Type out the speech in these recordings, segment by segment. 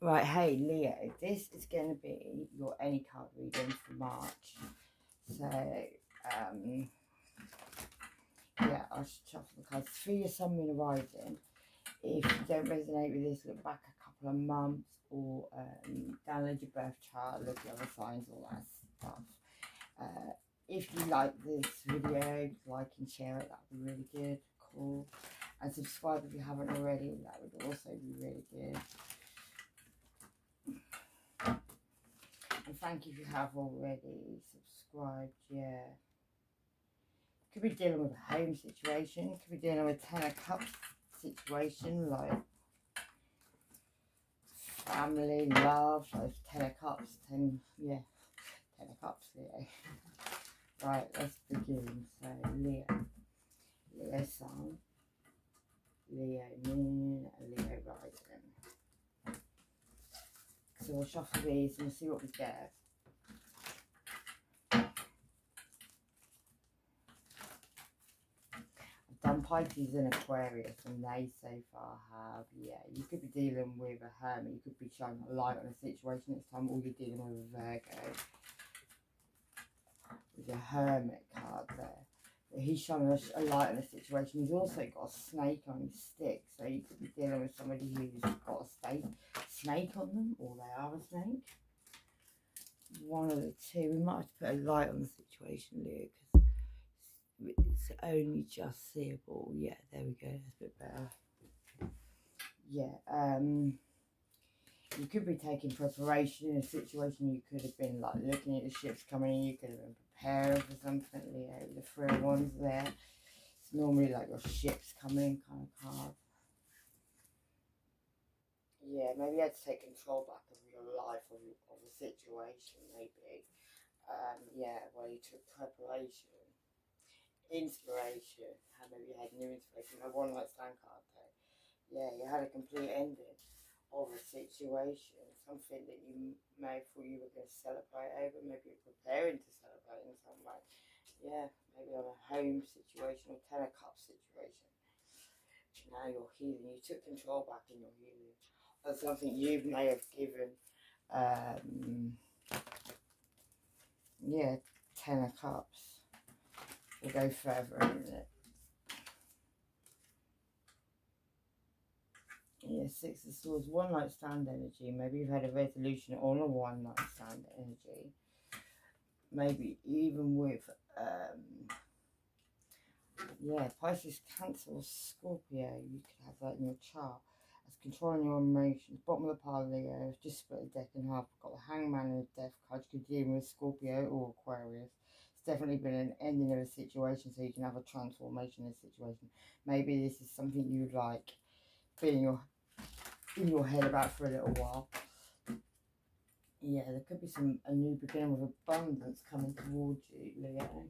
Right, hey Leo, this is going to be your any card reading for March. So, yeah, I'll shuffle the cards. For your Sun, Moon, Rising, if you don't resonate with this, look back a couple of months or download your birth chart, look at other signs, all that stuff. If you like this video, like and share it, that would be really good, cool. And subscribe if you haven't already, that would also be really good. And thank you if you have already subscribed, yeah. Could be dealing with a home situation, could be dealing with a 10 of Cups situation, like family, love, like 10 of Cups, 10 of Cups, Leo. Right, let's begin. So, Leo Sun, Leo Moon, Leo Rising. So we'll shuffle these and we'll see what we get. Done Pisces and Aquarius, and they so far have, yeah, you could be dealing with a hermit, you could be shining a light on a situation this time, or you're dealing with a Virgo. There's a Hermit card there. But he's shining a light on a situation. He's also got a snake on his stick, so you could be dealing with somebody who's got a snake on them, or they are a snake. One of the two. We might have to put a light on the situation, Leo, because it's only just seeable. Yeah, there we go. That's a bit better. Yeah, you could be taking preparation in a situation. You could have been like looking at the ships coming in. You could have been preparing for something, Leo. The 3 of Wands there. It's normally like your ships coming kind of card. Yeah, maybe you had to take control back of your life, of the situation, maybe. Yeah, well, you took preparation. Inspiration, how maybe you had new inspiration, a one night stand card there. Yeah, you had a complete ending of a situation, something that you may have thought you were going to celebrate over, maybe you're preparing to celebrate in some way. Yeah, maybe on a home situation or 10 of Cups situation. Now you're healing, you took control back in your healing. That's something you may have given, yeah, 10 of Cups. We'll go further in a minute. Yeah, 6 of Swords, one night stand energy. Maybe you've had a resolution on a one night stand energy. Maybe even with, yeah, Pisces, Cancer, or Scorpio. You could have that in your chart. As controlling your emotions. Bottom of the pile, Leo. Just split the deck in half. Got the Hangman and the Death card. You could deal with Scorpio or Aquarius. Definitely been an ending of a situation, so you can have a transformation in a situation. Maybe this is something you'd like be in your head about for a little while. Yeah, there could be a new beginning with abundance coming towards you, Leo.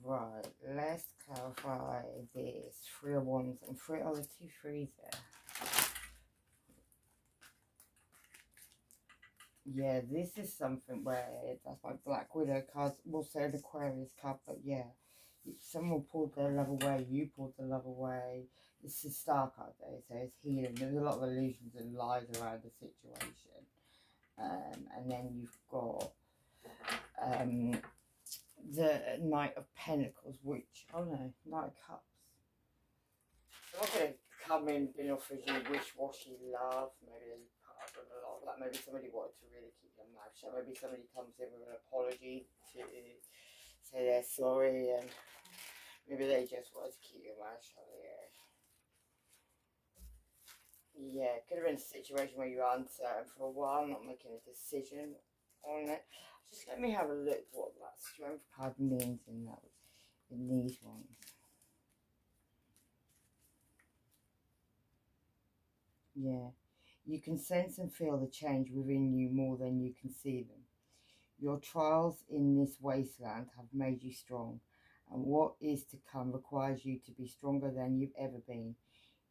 Right, let's clarify this. 3 of Wands and 3 other 2 3s there. Yeah, this is something where that's my Black Widow cards, also the Aquarius card, but yeah, someone pulled their love away, you pulled the love away. This is Star card there, so it's healing. There's a lot of illusions and lies around the situation. And then you've got the Knight of Pentacles, which, oh no, Knight of Cups. They're not going to come in and offer you wish-washy love. Maybe they pardon a lot of that. Maybe somebody wanted to really keep their mouth shut. Maybe somebody comes in with an apology to say they're sorry, and maybe they just wanted to keep their mouth shut. Yeah, it could have been a situation where you were uncertain for a while, not making a decision on it. Just let me have a look what that Strength card means in these ones. Yeah, you can sense and feel the change within you more than you can see them. Your trials in this wasteland have made you strong, and what is to come requires you to be stronger than you've ever been.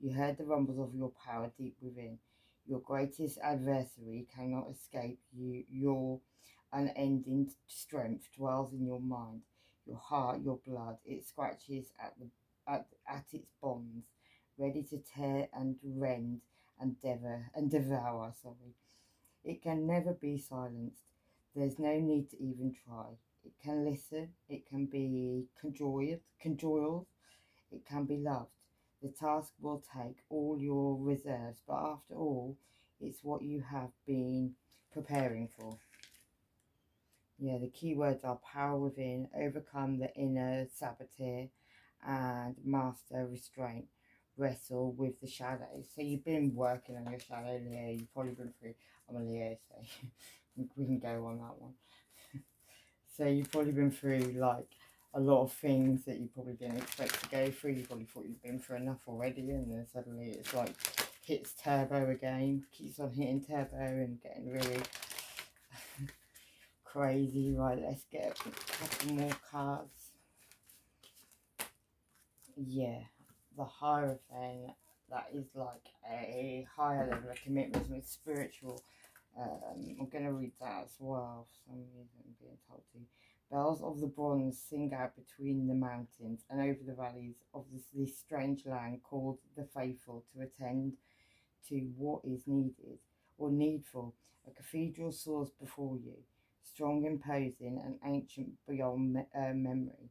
You heard the rumbles of your power deep within. Your greatest adversary cannot escape you. Your unending strength dwells in your mind, your heart, your blood. It scratches at at its bonds, ready to tear and rend and devour. Sorry. It can never be silenced. There's no need to even try. It can listen. It can be conjoiled. It can be loved. The task will take all your reserves, but after all, it's what you have been preparing for. Yeah, the key words are power within, overcome the inner saboteur, and master restraint. Wrestle with the shadows. So you've been working on your shadow, Leo. You've probably been through. I'm a Leo, so we can go on that one. So you've probably been through like a lot of things that you probably didn't expect to go through. You probably thought you'd been through enough already, and then suddenly it's like hits turbo again, keeps on hitting turbo and getting really crazy. Right, let's get a couple more cards. Yeah, the Hierophant, that is like a higher level of commitment, it's spiritual. I'm going to read that as well for some reason, I'm being told to. Bells of the bronze sing out between the mountains and over the valleys of this strange land called the faithful to attend to what is needed or needful. A cathedral soars before you, strong, imposing, and ancient beyond memory.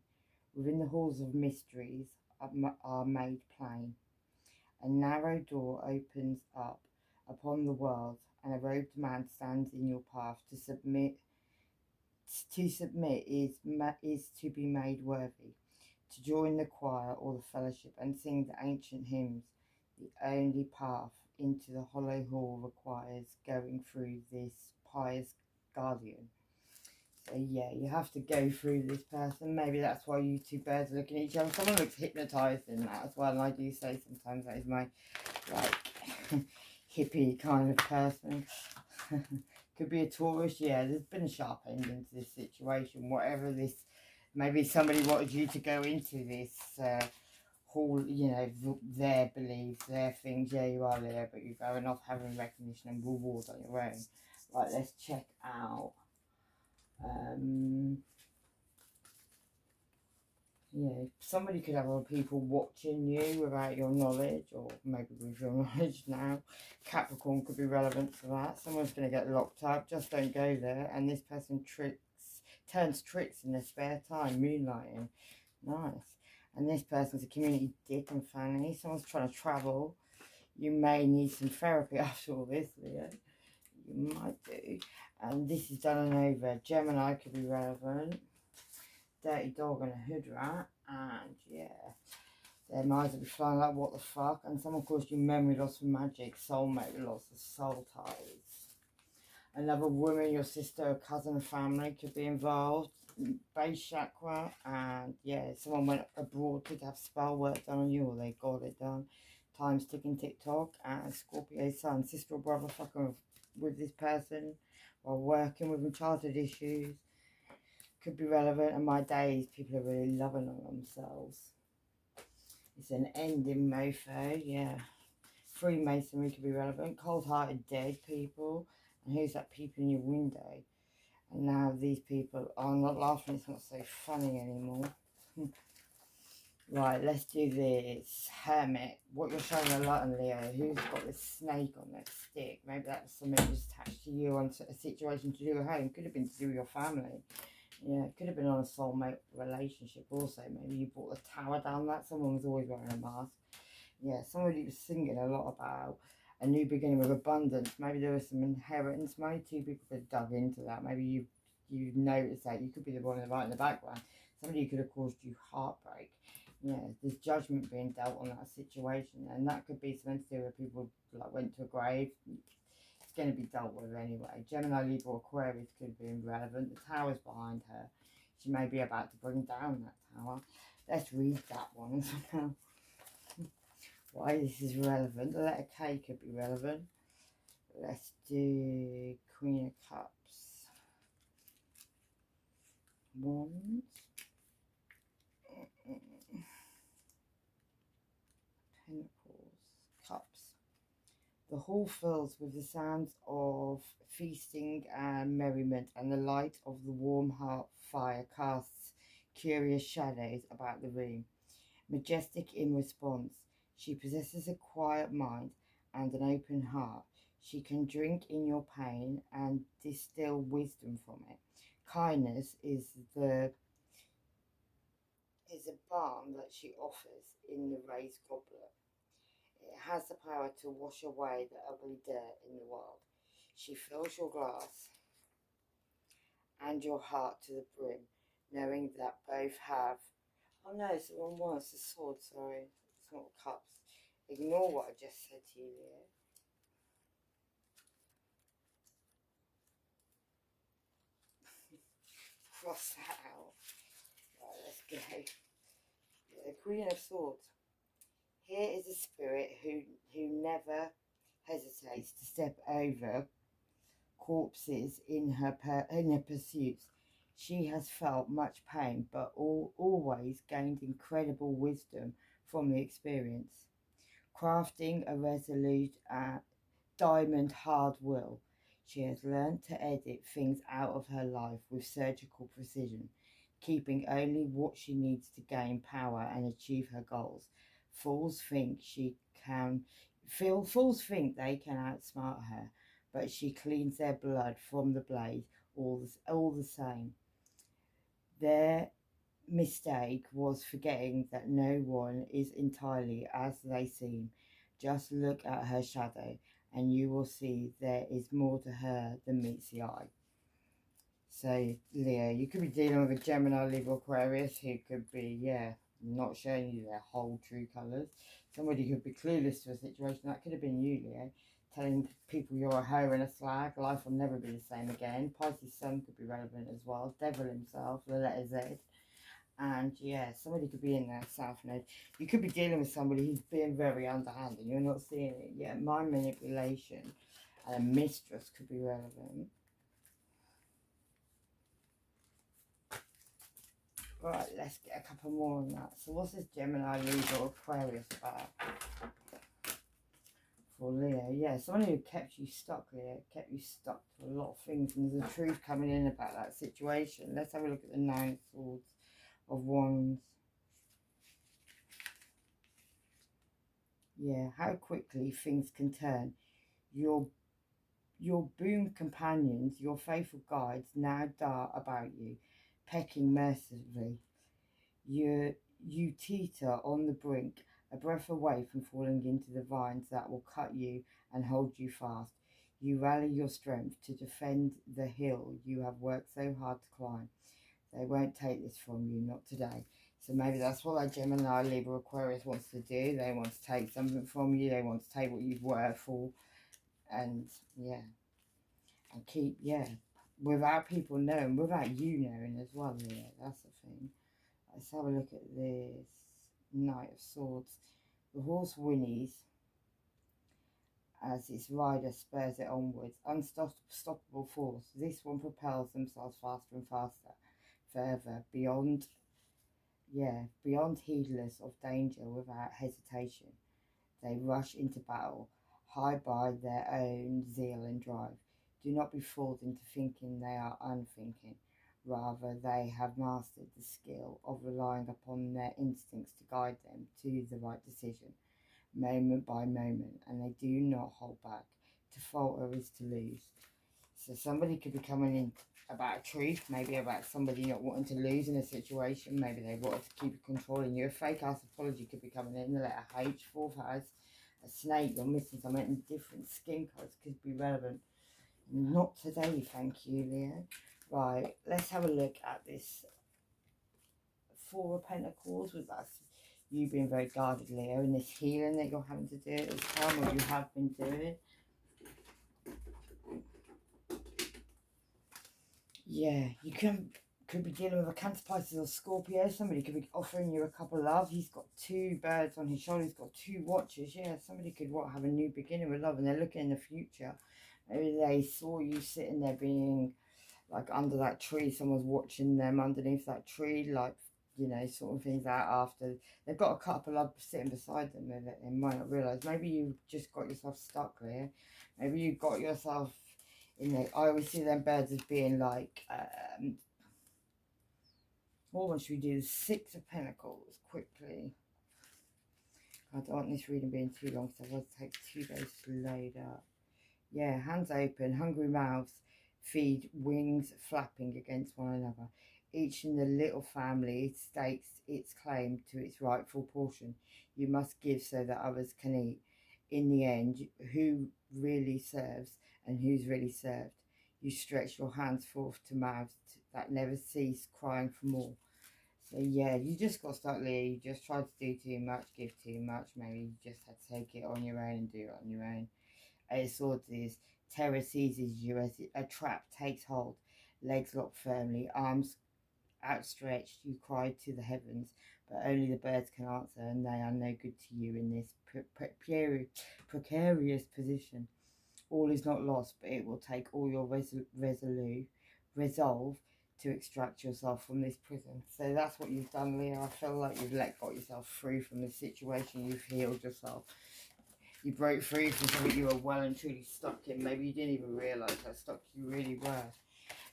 Within the halls of mysteries are made plain. A narrow door opens up upon the world, and a robed man stands in your path. To submit is to be made worthy, to join the choir or the fellowship and sing the ancient hymns. The only path into the hollow hall requires going through this pious guardian. So yeah, you have to go through this person. Maybe that's why you two birds are looking at each other. Someone looks hypnotised in that as well, and I do say sometimes that is my like hippie kind of person. Could be a tourist. Yeah, there's been a sharp ending to this situation. Whatever this, maybe somebody wanted you to go into this hall, you know, their beliefs, their things. Yeah, you are there, but you're going off having recognition and reward on your own. Right, let's check out. Yeah, somebody could have other people watching you without your knowledge, or maybe with your knowledge now. Capricorn could be relevant to that. Someone's going to get locked up, just don't go there. And this person turns tricks in their spare time, moonlighting. Nice. And this person's a community dick and fanny. Someone's trying to travel. You may need some therapy after all this, Leo. You might do. And this is done and over. Gemini could be relevant. Dirty dog and a hood rat. And yeah, their minds will be flying like what the fuck. And someone caused you memory loss from magic. Soulmate loss of soul ties. Another woman, your sister or cousin, family could be involved. Base chakra. And yeah, someone went abroad to have spell work done on you, or they got it done. Time's ticking tick-tock. And Scorpio sun, sister or brother fucking with this person while working with them, childhood issues could be relevant. And my days, people are really loving on themselves. It's an ending mofo. Yeah, Freemasonry could be relevant. Cold-hearted dead people. And who's that peeping in your window? And now these people are not laughing. It's not so funny anymore. Right, let's do this. Hermit. What you're showing a lot on, Leo. Who's got this snake on their stick? Maybe that's something just attached to you on a situation to do with home. Could have been to do with your family. Yeah, it could have been on a soulmate relationship also. Maybe you brought the tower down that. Someone was always wearing a mask. Yeah, somebody was singing a lot about a new beginning with abundance. Maybe there was some inheritance money. Two people could have dug into that. Maybe you noticed that. You could be the one right in the background. Somebody could have caused you heartbreak. Yeah, there's judgment being dealt on that situation, and that could be something to do with people like went to a grave. It's going to be dealt with anyway. Gemini, Libra, Aquarius could have been relevant. The tower's behind her. She may be about to bring down that tower. Let's read that one as well. Why this is relevant. The letter K could be relevant. Let's do Queen of Cups. Wands. Pentacles, Cups. The hall fills with the sounds of feasting and merriment, and the light of the warm hearth fire casts curious shadows about the room. Majestic in response, she possesses a quiet mind and an open heart. She can drink in your pain and distill wisdom from it. Kindness is a balm that she offers in the raised goblet. It has the power to wash away the ugly dirt in the world. She fills your glass and your heart to the brim, knowing that both have. Oh no, it's the wrong one, it's the sword, sorry. It's not cups. Ignore what I just said to you, Leo. Cross that out. Right, let's go. The Queen of Swords. Here is a spirit who never hesitates to step over corpses in her pursuits. She has felt much pain, but always gained incredible wisdom from the experience. Crafting a resolute, diamond hard will, she has learned to edit things out of her life with surgical precision, keeping only what she needs to gain power and achieve her goals. Fools think they can outsmart her, but she cleans their blood from the blade all the same. Their mistake was forgetting that no one is entirely as they seem. Just look at her shadow and you will see there is more to her than meets the eye. So, Leo, you could be dealing with a Gemini, Libra, Aquarius who could be, not showing you their whole true colours. Somebody could be clueless to a situation. That could have been you, Leo, telling people you're a hoe and a slag. Life will never be the same again. Pisces Sun could be relevant as well. Devil himself, the letter Z. And yeah, somebody could be in their South Node. You could be dealing with somebody who's being very underhanded. You're not seeing it yet. Mind manipulation and a mistress could be relevant. Right, let's get a couple more on that. So what's this Gemini, Libra, Aquarius about? For Leo, yeah, someone who kept you stuck, Leo, kept you stuck to a lot of things, and there's a truth coming in about that situation. Let's have a look at the Nine of Swords, of Wands. Yeah, how quickly things can turn. Your boon companions, your faithful guides, now dart about you, pecking mercilessly. You teeter on the brink, a breath away from falling into the vines that will cut you and hold you fast. You rally your strength to defend the hill you have worked so hard to climb. They won't take this from you, not today. So maybe that's what that Gemini, Libra, Aquarius wants to do. They want to take something from you. They want to take what you've worked for. And, yeah. And keep, without people knowing, without you knowing as well, yeah, that's the thing. Let's have a look at this Knight of Swords. The horse whinnies as its rider spurs it onwards. Unstoppable force. This one propels themselves faster and faster, further, beyond heedless of danger without hesitation. They rush into battle, high by their own zeal and drive. Do not be fooled into thinking they are unthinking. Rather, they have mastered the skill of relying upon their instincts to guide them to the right decision, moment by moment, and they do not hold back. To falter is to lose. So somebody could be coming in about a truth, maybe about somebody not wanting to lose in a situation. Maybe they wanted to keep controlling you. A fake ass apology could be coming in. The letter H, fourth house, a snake, you're missing something, and different skin colours could be relevant. Not today, thank you, Leo. Right, let's have a look at this Four of Pentacles with us. You being very guarded, Leo, and this healing that you're having to do at this time, or you have been doing. Yeah, you could be dealing with a Cancer, Pisces, or Scorpio. Somebody could be offering you a couple of love. He's got two birds on his shoulder. He's got two watches. Yeah, somebody could have a new beginning with love, and they're looking in the future. Maybe they saw you sitting there being like under that tree. Someone's watching them underneath that tree, like, you know, sort of things out after. They've got a couple of love sitting beside them that they might not realise. Maybe you just got yourself stuck there. Maybe you got yourself in there. I always see them birds as being like, what one should we do? The Six of Pentacles, quickly. I don't want this reading being too long, so I'll take 2 days to load up. Yeah, hands open, hungry mouths feed, wings flapping against one another. Each in the little family stakes its claim to its rightful portion. You must give so that others can eat. In the end, who really serves and who's really served? You stretch your hands forth to mouths that never cease crying for more. So yeah, you just got to start, Leah. You just tried to do too much, give too much. Maybe you just had to take it on your own and do it on your own. Eight of Swords is terror seizes you as a trap takes hold. Legs locked firmly, arms outstretched, you cry to the heavens, but only the birds can answer, and they are no good to you in this precarious position. All is not lost, but it will take all your resolve to extract yourself from this prison. So that's what you've done, Leah. I feel like you've got yourself free from this situation. You've healed yourself. You broke free from something you were well and truly stuck in. Maybe you didn't even realise how stuck you really were.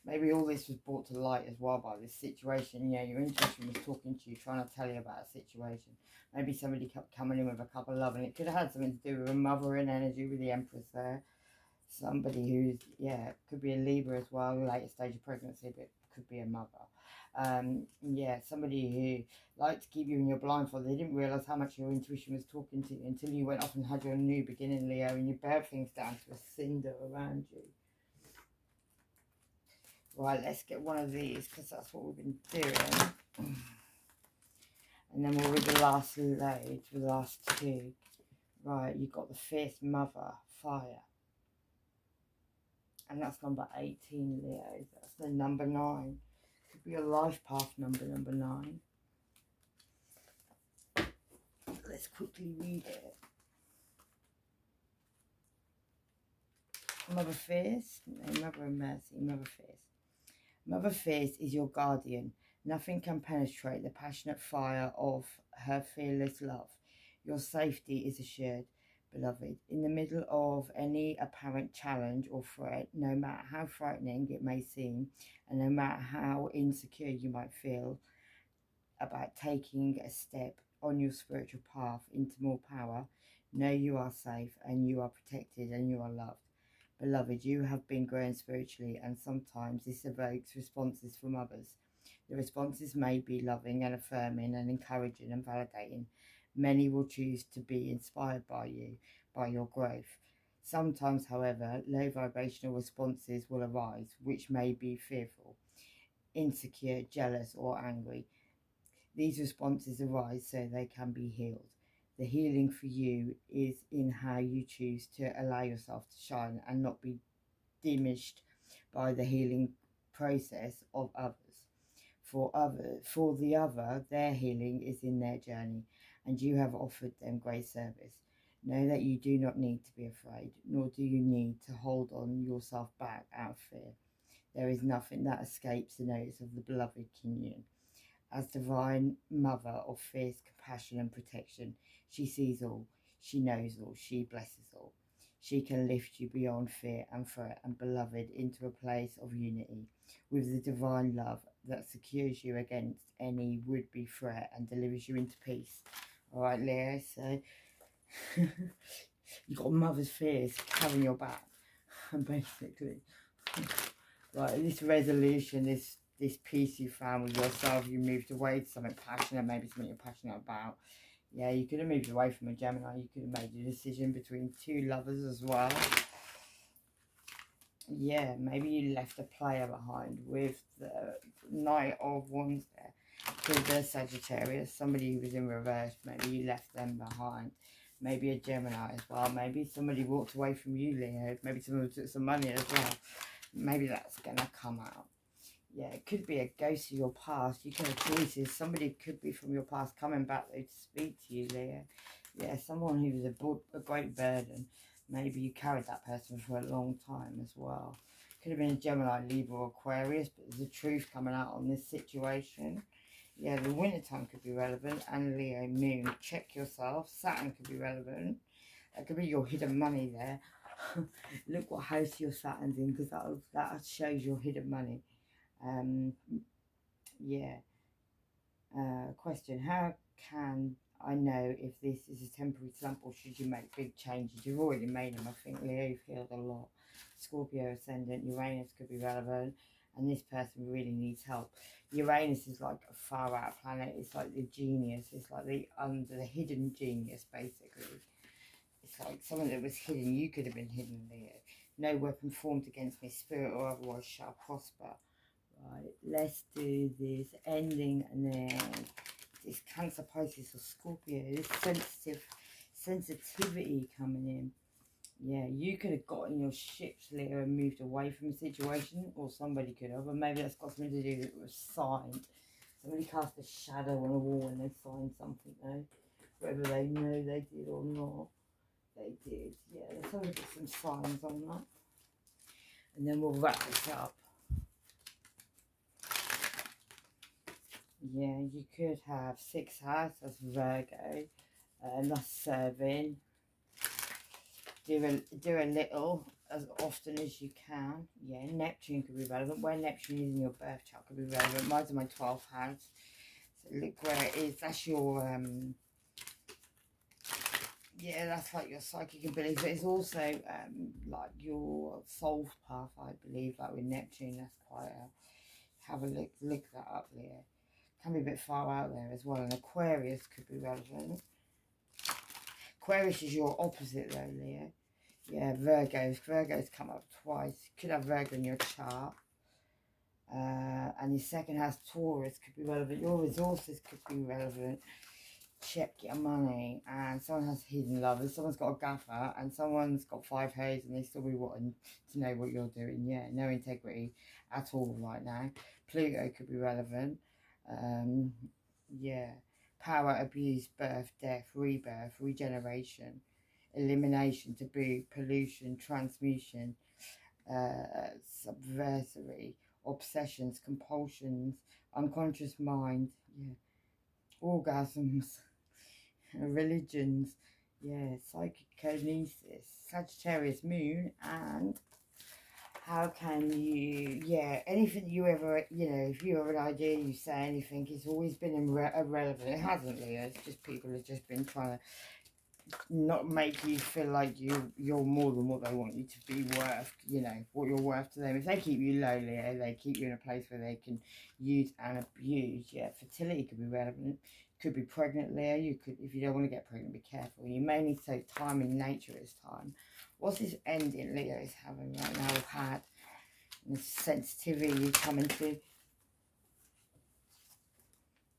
Maybe all this was brought to light as well by this situation. Yeah, your intuition was talking to you, trying to tell you about a situation. Maybe somebody kept coming in with a cup of love, and it could have had something to do with a mothering energy with the Empress there. Somebody who's, yeah, could be a Libra as well, later stage of pregnancy, but could be a mother. Yeah, somebody who liked to keep you in your blindfold. They didn't realise how much your intuition was talking to you until you went off and had your new beginning, Leo, and you bared things down to a cinder around you. Right, let's get one of these, because that's what we've been doing. And then we'll read the last load, the last 2. Right, you've got the Fierce Mother, Fire. And that's number 18, Leo. That's the number 9. Could be a life path number 9. Let's quickly read it. Mother Fierce, no, Mother of Mercy, Mother Fierce. Mother Fierce is your guardian. Nothing can penetrate the passionate fire of her fearless love. Your safety is assured, beloved. In the middle of any apparent challenge or threat, no matter how frightening it may seem, and no matter how insecure you might feel about taking a step on your spiritual path into more power, know you are safe and you are protected and you are loved. Beloved, you have been growing spiritually, and sometimes this evokes responses from others. The responses may be loving and affirming and encouraging and validating. Many will choose to be inspired by you, by your growth. Sometimes, however, low vibrational responses will arise, which may be fearful, insecure, jealous, or angry. These responses arise so they can be healed. The healing for you is in how you choose to allow yourself to shine and not be diminished by the healing process of others. For the other, their healing is in their journey, and you have offered them great service. Know that you do not need to be afraid, nor do you need to hold on yourself back out of fear. There is nothing that escapes the notice of the beloved Kuan. As divine mother of fierce compassion and protection, she sees all, she knows all, she blesses all. She can lift you beyond fear and threat and beloved into a place of unity with the divine love that secures you against any would-be threat and delivers you into peace. All right, Leo, so you've got mother's fears covering your back, basically. Right, this resolution, this peace you found with yourself, you moved away to something passionate, maybe something you're passionate about. Yeah, you could have moved away from a Gemini. You could have made a decision between 2 lovers as well. Yeah, maybe you left a player behind with the Knight of Wands there. With the Sagittarius, somebody who was in reverse, maybe you left them behind. Maybe a Gemini as well. Maybe somebody walked away from you, Leo. Maybe someone took some money as well. Maybe that's going to come out. Yeah, it could be a ghost of your past. You can have choices. Somebody could be from your past coming back though to speak to you, Leo. Yeah, someone who was a great burden. Maybe you carried that person for a long time as well. Could have been a Gemini, Libra, or Aquarius, but there's the truth coming out on this situation. Yeah, the winter time could be relevant. And Leo, Moon, check yourself. Saturn could be relevant. That could be your hidden money there. Look what house your Saturn's in, because that shows your hidden money. Yeah. Question: how can I know if this is a temporary slump or should you make big changes. You've already made them, I think. Leo, you've healed a lot. Scorpio ascendant, Uranus could be relevant, and this person really needs help. Uranus is like a far out planet. It's like the genius. It's like the hidden genius, basically. It's like something that was hidden. You could have been hidden, Leo. No weapon formed against me, spirit or otherwise, shall prosper. Right, let's do this ending, and then this Cancer, Pisces or Scorpio. This sensitivity coming in. Yeah, you could have gotten your ships, Leo, and moved away from the situation, or somebody could have, or maybe that's got something to do with it was signed. Somebody cast a shadow on a wall and they signed something, though. Whether they know they did or not, they did. Yeah, let's have a look at some signs on that. And then we'll wrap this up. Yeah, you could have 6th house, that's Virgo, and that's serving. Do a little as often as you can. Yeah, Neptune could be relevant. Where Neptune is in your birth chart could be relevant. Mine's in my 12th house. So look where it is. That's your yeah, that's like your psychic ability, but it's also like your soul path, I believe. Like with Neptune, that's quite a, have a look that up there. Can be a bit far out there as well. And Aquarius could be relevant. Aquarius is your opposite though, Leo. Yeah, Virgo's come up twice. You could have Virgo in your chart. And your 2nd house, Taurus, could be relevant. Your resources could be relevant. Check your money. And someone has hidden love. And someone's got a gaffer. And someone's got 5 H's and they still be wanting to know what you're doing. Yeah, no integrity at all right now. Pluto could be relevant. Yeah. Power, abuse, birth, death, rebirth, regeneration, elimination, taboo, pollution, transmutation, subversary, obsessions, compulsions, unconscious mind, yeah, orgasms, religions, yeah, psychokinesis, Sagittarius moon, and how can you, yeah, anything you ever, you know, if you have an idea, you say anything, it's always been irrelevant. It hasn't, Leo. It's just people have just been trying to not make you feel like you're more than what they want you to be worth, you know, what you're worth to them. If they keep you low, Leo, they keep you in a place where they can use and abuse. Yeah, fertility could be relevant. Could be pregnant, Leo. You could, if you don't want to get pregnant, be careful. You may need to take time in nature at this time. What's this ending Leo is having right now? We've had the sensitivity coming to.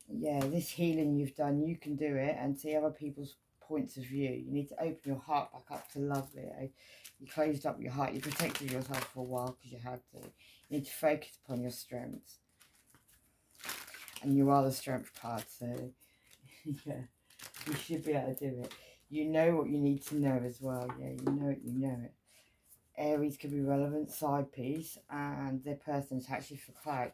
Yeah, this healing you've done, you can do it and see other people's points of view. You need to open your heart back up to love, Leo. You closed up your heart. You protected yourself for a while because you had to. You need to focus upon your strengths. And you are the strength card, so yeah, you should be able to do it. You know what you need to know as well. Yeah, you know it, you know it. Aries could be relevant, side piece, and their person is actually for clout.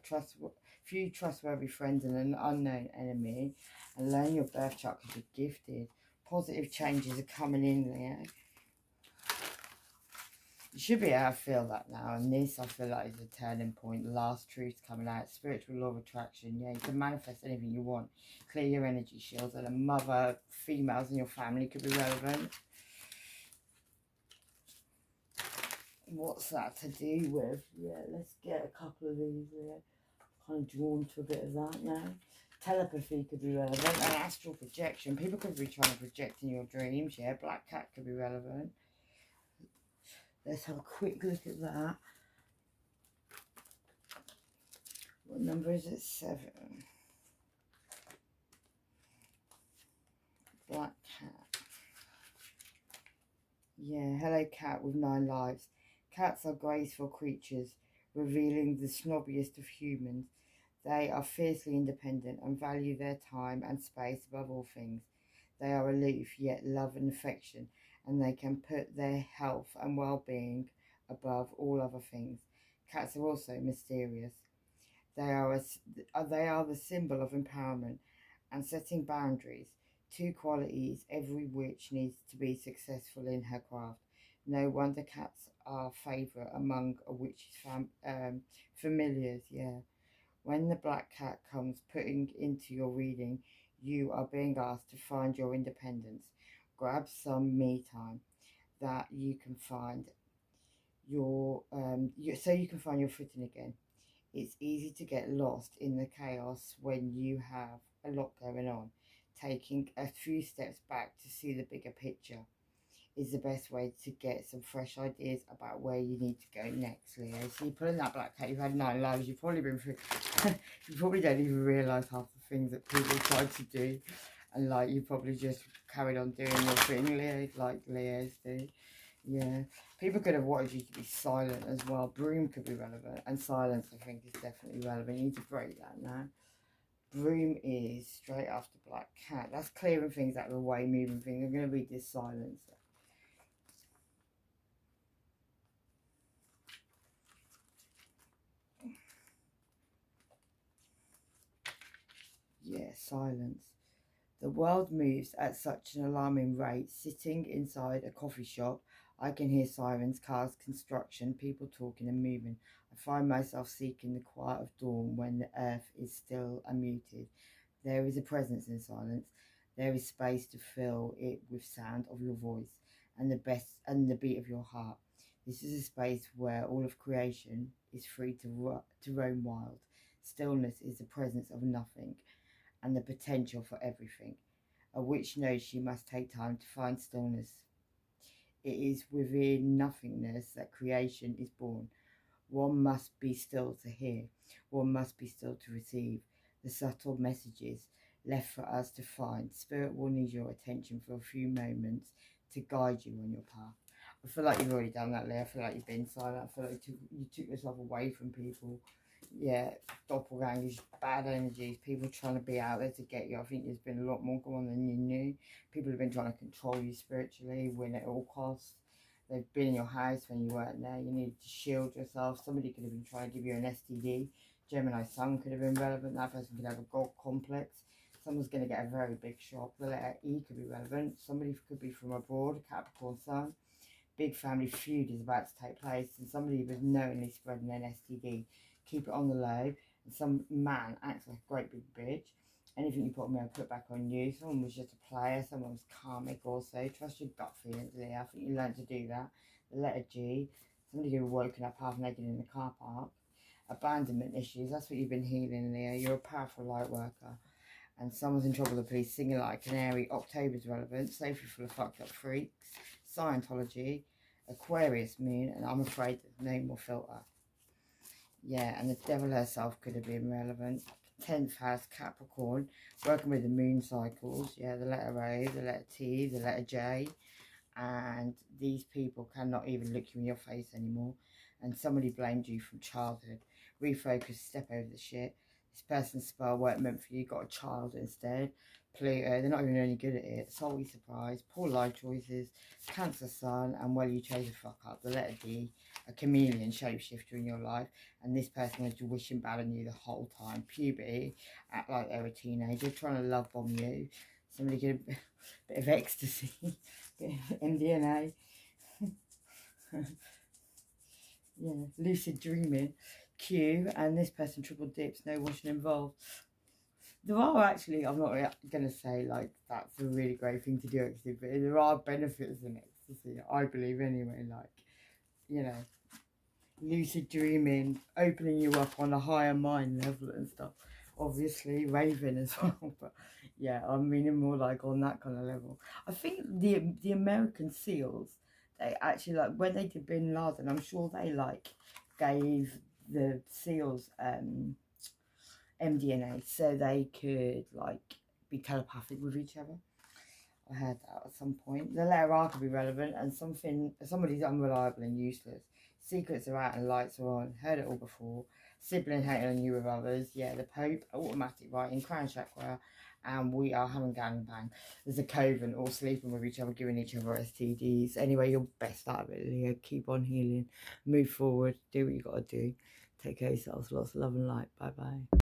Few trustworthy friends and an unknown enemy, and learn your birth chart because you're gifted. Positive changes are coming in, Leo. You should be able to feel that now, and this I feel like is a turning point. Last truth coming out. Spiritual law of attraction. Yeah, you can manifest anything you want. Clear your energy shields, and a mother, females in your family could be relevant. What's that to do with? Yeah, let's get a couple of these. Yeah, kind of drawn to a bit of that now. Telepathy could be relevant, and astral projection. People could be trying to project in your dreams. Yeah, black cat could be relevant. Let's have a quick look at that. What number is it? 7. Black cat. Yeah, hello cat with 9 lives. Cats are graceful creatures, revealing the snobbiest of humans. They are fiercely independent and value their time and space above all things. They are aloof, yet love and affection, and they can put their health and well-being above all other things. Cats are also mysterious. They are the symbol of empowerment and setting boundaries, 2 qualities every witch needs to be successful in her craft. No wonder cats are favourite among a witch's familiars, yeah. When the black cat comes putting into your reading, You are being asked to find your independence. Grab some me time that you can find so you can find your footing again. It's easy to get lost in the chaos when you have a lot going on. Taking a few steps back to see the bigger picture is the best way to get some fresh ideas about where you need to go next, Leo. So you're pulling that black cat, you've had 9 lives, you've probably been through, you probably don't even realise half the things that people try to do. And like, you probably just carried on doing your thing, Leo, like Leos do. Yeah. People could have wanted you to be silent as well. Broom could be relevant. And silence, I think, is definitely relevant. You need to break that now. Broom is straight after black cat. That's clearing things out of the way, moving things. I'm going to read this silence. Yeah, silence. The world moves at such an alarming rate. Sitting inside a coffee shop, I can hear sirens, cars, construction, people talking and moving. I find myself seeking the quiet of dawn when the earth is still and muted. There is a presence in silence. There is space to fill it with sound of your voice and the beat of your heart. This is a space where all of creation is free to roam wild. Stillness is the presence of nothing and the potential for everything. A witch knows she must take time to find stillness. It is within nothingness that creation is born. One must be still to hear. One must be still to receive the subtle messages left for us to find. Spirit will need your attention for a few moments to guide you on your path. I feel like you've already done that, Leah. I feel like you've been silent. I feel like you took yourself away from people. Yeah, doppelgangers, bad energies, people trying to be out there to get you. I think there's been a lot more going on than you knew. People have been trying to control you spiritually, win at all costs. They've been in your house when you weren't there. You needed to shield yourself. Somebody could have been trying to give you an STD. Gemini sun could have been relevant. That person could have a God complex. Someone's going to get a very big shock. The letter E could be relevant. Somebody could be from abroad, Capricorn sun. Big family feud is about to take place, and somebody was knowingly spreading an STD. Keep it on the low, and some man acts like a great big bitch. Anything you put on me, I'll put back on you. Someone was just a player, someone was karmic also. Trust your gut feelings, Leah. I think you learned to do that. The letter G, somebody who woken up half naked in the car park. Abandonment issues, that's what you've been healing, Leah. You're a powerful light worker. And someone's in trouble with the police, singing like a canary. October's relevant. Safety full of fucked up freaks. Scientology. Aquarius moon, and I'm afraid there's no more filter. Yeah, and the devil herself could have been relevant. 10th house, Capricorn, working with the moon cycles. Yeah, the letter A, the letter T, the letter J. And these people cannot even look you in your face anymore. And somebody blamed you from childhood. Refocus, step over the shit. This person's spell weren't meant for you, got a child instead. Pluto, they're not even any good at it. Salty surprise, poor life choices, Cancer sun, and well, you chose to fuck up. The letter D, a chameleon shapeshifter in your life, and this person was wishing bad on you the whole time. Puberty, act like they're a teenager, trying to love bomb you. Somebody get a bit of ecstasy, bit of MDMA. Yeah, lucid dreaming. Q, and this person triple dips, no washing involved. There are actually, I'm not going to say like that's a really great thing to do ecstasy, but there are benefits in ecstasy, I believe anyway, like, you know, lucid dreaming, opening you up on a higher mind level and stuff. Obviously, raving as well, but yeah, I'm meaning more like on that kind of level. I think the American SEALs, they actually, like, when they did Bin Laden, I'm sure they, like, gave the SEALs, MDMA so they could like be telepathic with each other. I heard that at some point. The letter R could be relevant, and somebody's unreliable and useless. Secrets are out and lights are on. Heard it all before. Sibling hating on you with others. Yeah, the Pope, automatic writing, crown chakra, and we are having gangbang. There's a coven, all sleeping with each other, giving each other STDs. Anyway, you're best out of it, Leo. Keep on healing. Move forward. Do what you got to do. Take care of yourselves. Lots of love and light. Bye bye.